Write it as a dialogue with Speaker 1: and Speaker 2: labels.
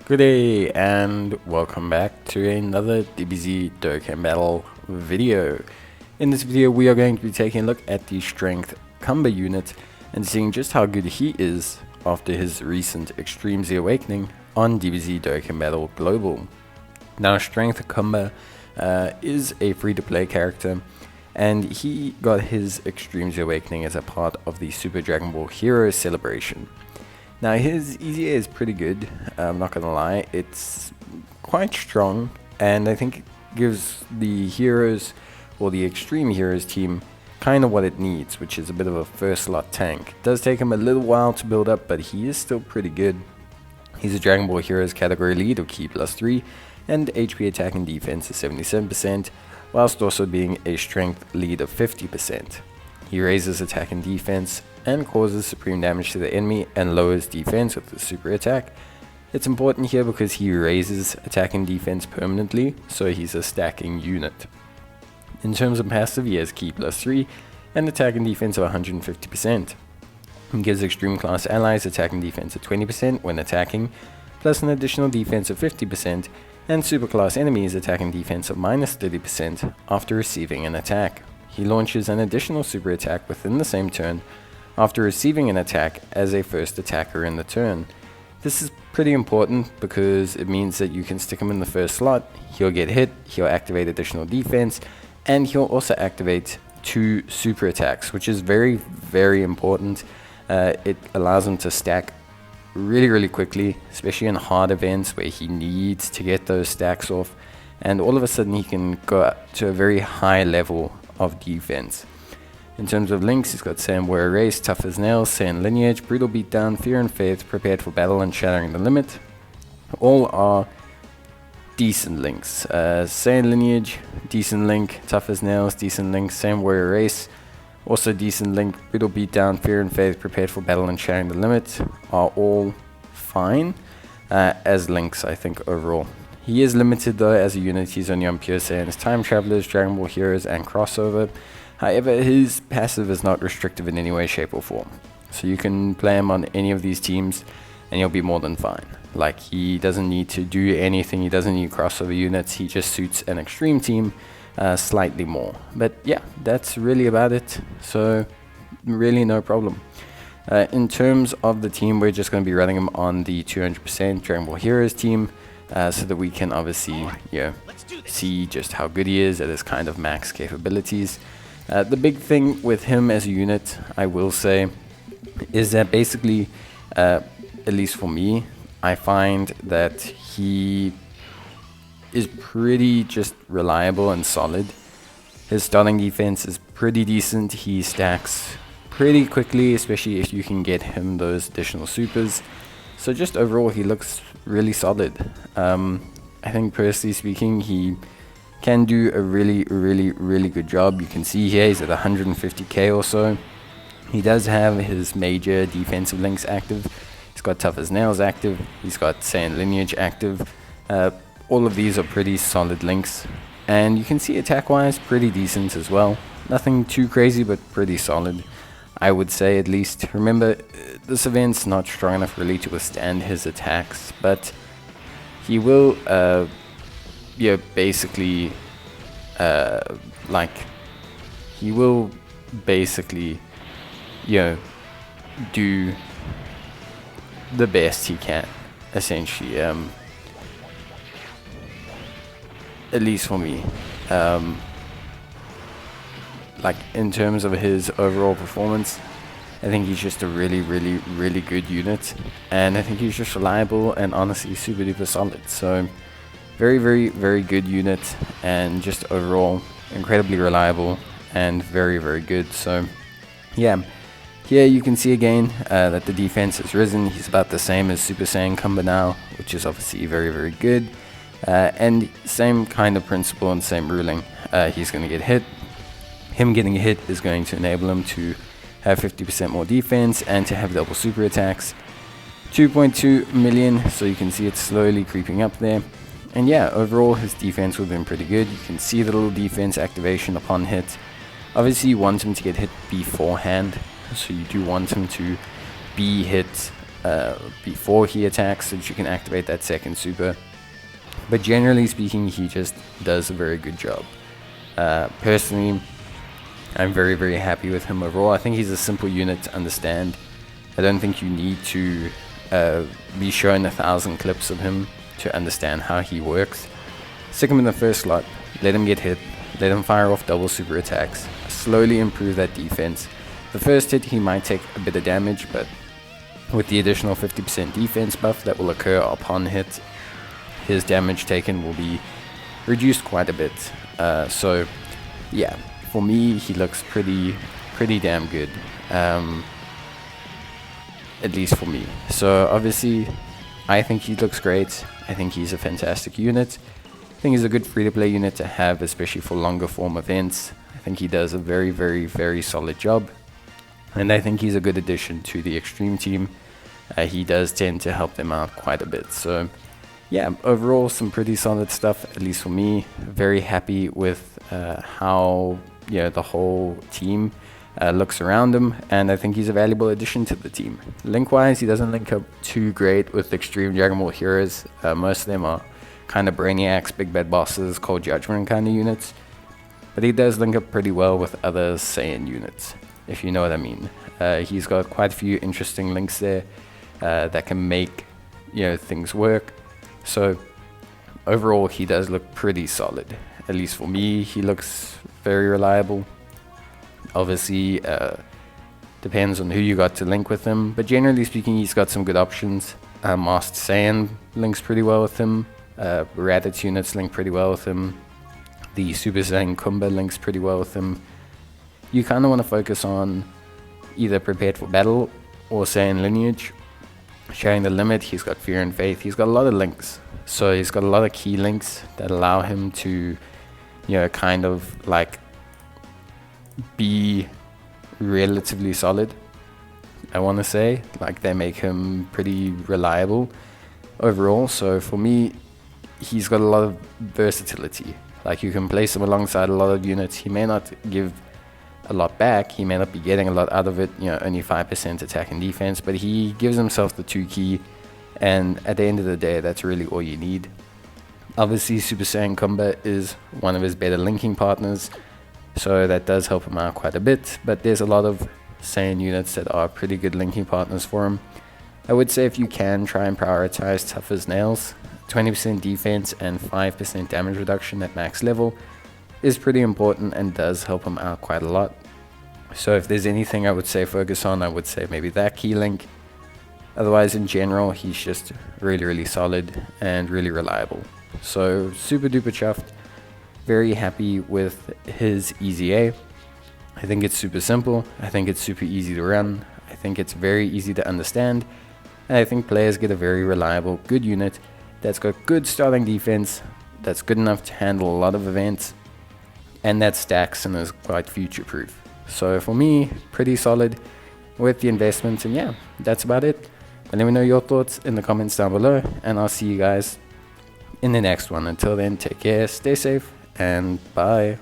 Speaker 1: Good day and welcome back to another DBZ Dokkan battle video. In this video we are going to be taking a look at the Str Cumber unit and seeing just how good he is after his recent Extreme Z Awakening on DBZ Dokkan Battle Global. Now Str Cumber is a free-to-play character, and he got his Extreme Z Awakening as a part of the Super Dragon Ball Heroes celebration. Now his EZA is pretty good, I'm not gonna lie, it's quite strong, and I think it gives the Heroes, or the Extreme Heroes team, kind of what it needs, which is a bit of a first slot tank. It does take him a little while to build up, but he is still pretty good. He's a Dragon Ball Heroes category lead of Ki +3, and HP attack and defense is 77%, whilst also being a strength lead of 50%. He raises attack and defense, and causes supreme damage to the enemy and lowers defense with the super attack. It's important here because he raises attack and defense permanently, so he's a stacking unit. In terms of passive, he has Ki +3 and attack and defense of 150%. He gives extreme class allies attack and defense of 20% when attacking, plus an additional defense of 50%, and super class enemies attack and defense of -30% after receiving an attack. He launches an additional super attack within the same turn after receiving an attack as a first attacker in the turn. This is pretty important because it means that you can stick him in the first slot, he'll get hit, he'll activate additional defense, and he'll also activate 2 super attacks, which is very important. It allows him to stack really quickly, especially in hard events where he needs to get those stacks off, and all of a sudden he can go up to a very high level of defense. In terms of links, he's got Saiyan Warrior Race, Tough as Nails, Saiyan Lineage, Brutal Beatdown, Fear and Faith, Prepared for Battle, and Shattering the Limit. All are decent links. Saiyan Lineage, decent link. Tough as Nails, decent link. Saiyan Warrior Race, also decent link. Brutal Beatdown, Fear and Faith, Prepared for Battle, and Shattering the Limit are all fine as links, I think, overall. He is limited though as a unit. He's only on Pure Saiyans, Time Travelers, Dragon Ball Heroes, and Crossover. However, his passive is not restrictive in any way, shape, or form. So you can play him on any of these teams and you'll be more than fine. Like, he doesn't need to do anything, he doesn't need crossover units, he just suits an extreme team slightly more. But yeah, that's really about it, so really no problem. In terms of the team, we're just going to be running him on the 200% Dragon Ball Heroes team, so that we can obviously see just how good he is at his kind of max capabilities. The big thing with him as a unit, I will say, is that basically, at least for me, I find that he is pretty just reliable and solid. His starting defense is pretty decent. He stacks pretty quickly, especially if you can get him those additional supers. So just overall, he looks really solid. I think personally speaking, he can do a really good job. You can see here he's at 150k or so. He does have his major defensive links active. He's got Tough as Nails active. He's got Saiyan Lineage active. All of these are pretty solid links. And you can see attack-wise, pretty decent as well. Nothing too crazy, but pretty solid, I would say, at least. Remember, this event's not strong enough really to withstand his attacks, but he will basically he will basically do the best he can, essentially, at least for me. Like, in terms of his overall performance, I think he's just a really good unit, and I think he's just reliable and honestly super duper solid. So very good unit, and just overall incredibly reliable and very good. So yeah, here you can see again that the defense has risen. He's about the same as Super Saiyan Cumber now, which is obviously very good, and same kind of principle and same ruling. He's going to get hit. Him getting hit is going to enable him to have 50% more defense and to have double super attacks. 2.2 million, so you can see it's slowly creeping up there. And yeah, overall his defense would have been pretty good. You can see the little defense activation upon hit. Obviously you want him to get hit beforehand, so you do want him to be hit before he attacks, so that you can activate that second super. But generally speaking, he just does a very good job. Personally, I'm very, very happy with him overall. I think he's a simple unit to understand. I don't think you need to be shown 1,000 clips of him to understand how he works. Stick him in the first slot, let him get hit, let him fire off double super attacks, slowly improve that defense. The first hit he might take a bit of damage, but with the additional 50% defense buff that will occur upon hit, his damage taken will be reduced quite a bit. So yeah, for me he looks pretty damn good, at least for me. So obviously I think he looks great. I think he's a fantastic unit. I think he's a good free-to-play unit to have, especially for longer form events. I think he does a very, very, very solid job, and I think he's a good addition to the Extreme team. He does tend to help them out quite a bit. So yeah, overall some pretty solid stuff, at least for me. Very happy with how the whole team looks around him, and I think he's a valuable addition to the team. Link-wise, he doesn't link up too great with Extreme Dragon Ball heroes. Most of them are kind of brainiacs, big bad bosses, cold judgment kind of units, but he does link up pretty well with other Saiyan units, if you know what I mean. He's got quite a few interesting links there that can make things work. So overall he does look pretty solid. At least for me, he looks very reliable. Obviously depends on who you got to link with him, but generally speaking he's got some good options. Master Saiyan links pretty well with him. Raditz units link pretty well with him. The Super Str Cumber links pretty well with him. You kind of want to focus on either Prepared for Battle or Saiyan Lineage. Sharing the Limit, he's got Fear and Faith. He's got a lot of links, so he's got a lot of key links that allow him to kind of like be relatively solid. I want to say, like, they make him pretty reliable overall. So for me, he's got a lot of versatility. Like, you can place him alongside a lot of units. He may not give a lot back, he may not be getting a lot out of it, only 5% attack and defense, but he gives himself the 2 key, and at the end of the day, that's really all you need. Obviously, Super Str Cumber is one of his better linking partners, so that does help him out quite a bit, but there's a lot of Saiyan units that are pretty good linking partners for him. I would say if you can, try and prioritize Tough as Nails. 20% defense and 5% damage reduction at max level is pretty important and does help him out quite a lot. So if there's anything I would say focus on, I would say maybe that key link. Otherwise, in general, he's just really, really solid and really reliable. So super duper chuffed. Very happy with his EZA. I think it's super simple. I think it's super easy to run. I think it's very easy to understand. And I think players get a very reliable, good unit that's got good starting defense, that's good enough to handle a lot of events, and that stacks and is quite future-proof. So for me, pretty solid with the investments, and yeah, that's about it. But let me know your thoughts in the comments down below, and I'll see you guys in the next one. Until then, take care, stay safe, and bye.